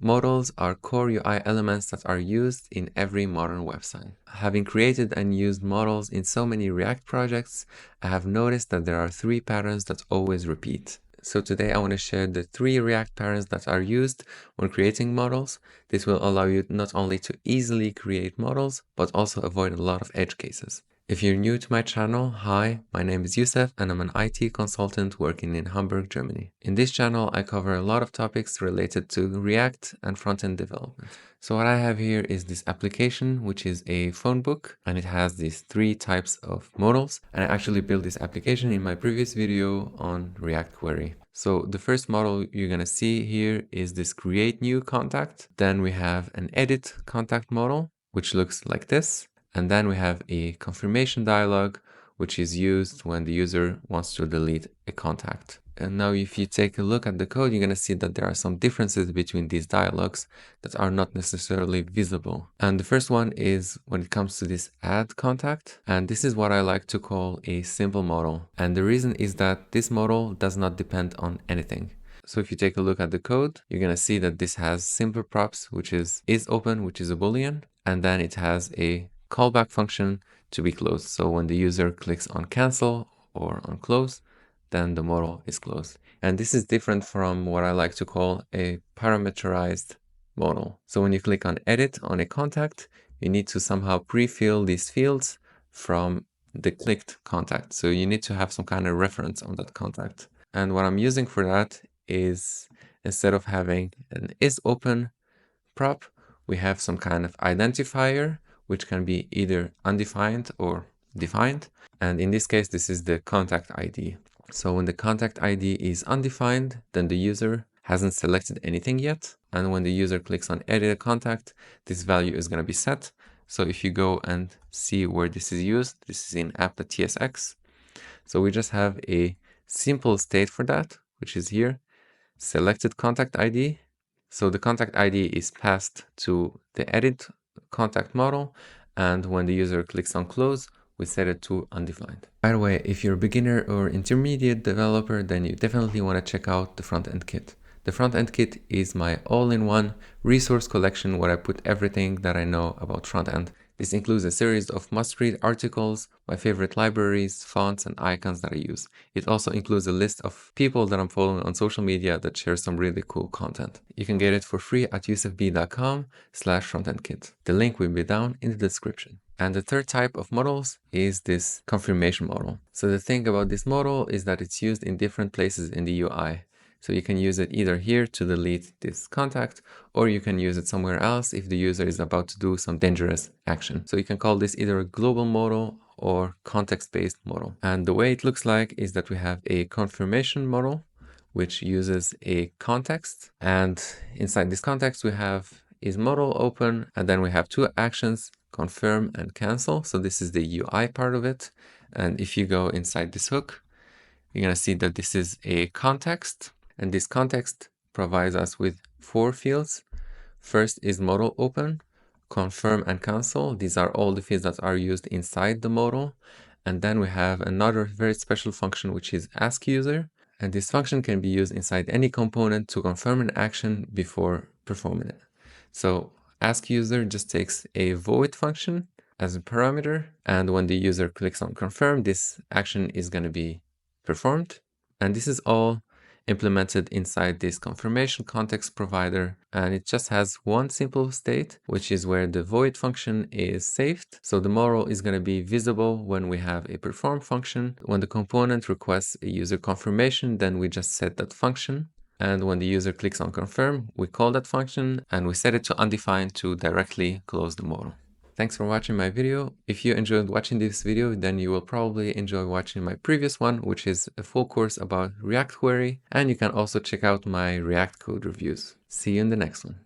Modals are core UI elements that are used in every modern website. Having created and used models in so many React projects, I have noticed that there are 3 patterns that always repeat. So today I want to share the 3 React patterns that are used when creating models. This will allow you not only to easily create models, but also avoid a lot of edge cases. If you're new to my channel, hi, my name is Youssef and I'm an IT consultant working in Hamburg, Germany. In this channel, I cover a lot of topics related to React and front-end development. So what I have here is this application, which is a phone book, and it has these 3 types of modals. And I actually built this application in my previous video on React Query. So the first model you're going to see here is this create new contact. Then we have an edit contact model, which looks like this. And then we have a confirmation dialog, which is used when the user wants to delete a contact. And now if you take a look at the code, you're going to see that there are some differences between these dialogs that are not necessarily visible. And the first one is when it comes to this add contact. And this is what I like to call a simple model. And the reason is that this model does not depend on anything. So if you take a look at the code, you're going to see that this has simple props, which is open, which is a boolean. And then it has a callback function to be closed. So when the user clicks on cancel or on close, then the model is closed. And this is different from what I like to call a parameterized model. So when you click on edit on a contact, you need to somehow pre-fill these fields from the clicked contact. So you need to have some kind of reference on that contact. And what I'm using for that is, instead of having an isOpen prop, we have some kind of identifier, which can be either undefined or defined. And in this case, this is the contact ID. So when the contact ID is undefined, then the user hasn't selected anything yet. And when the user clicks on edit a contact, this value is going to be set. So if you go and see where this is used, this is in app.tsx. So we just have a simple state for that, which is here, selected contact ID. So the contact ID is passed to the edit contact model, and when the user clicks on close, we set it to undefined. By the way, if you're a beginner or intermediate developer, then you definitely want to check out the front-end kit. The front-end kit is my all-in-one resource collection where I put everything that I know about front-end. This includes a series of must-read articles, my favorite libraries, fonts, and icons that I use. It also includes a list of people that I'm following on social media that share some really cool content. You can get it for free at youssefb.com/frontendkit. The link will be down in the description. And the third type of models is this confirmation model. So the thing about this model is that it's used in different places in the UI. So you can use it either here to delete this contact, or you can use it somewhere else if the user is about to do some dangerous action. So you can call this either a global model or context-based model. And the way it looks like is that we have a confirmation model, which uses a context. And inside this context, we have is model open, and then we have 2 actions, confirm and cancel. So this is the UI part of it. And if you go inside this hook, you're going to see that this is a context. And this context provides us with 4 fields. First is modal open, confirm and cancel. These are all the fields that are used inside the modal. And then we have another very special function, which is ask user. And this function can be used inside any component to confirm an action before performing it. So ask user just takes a void function as a parameter. And when the user clicks on confirm, this action is going to be performed. And this is all implemented inside this confirmation context provider, and it just has one simple state, which is where the void function is saved. So the model is going to be visible when we have a perform function. When the component requests a user confirmation, then we just set that function. And when the user clicks on confirm, we call that function and we set it to undefined to directly close the model. Thanks for watching my video. If you enjoyed watching this video, then you will probably enjoy watching my previous one, which is a full course about React Query. And you can also check out my React code reviews. See you in the next one.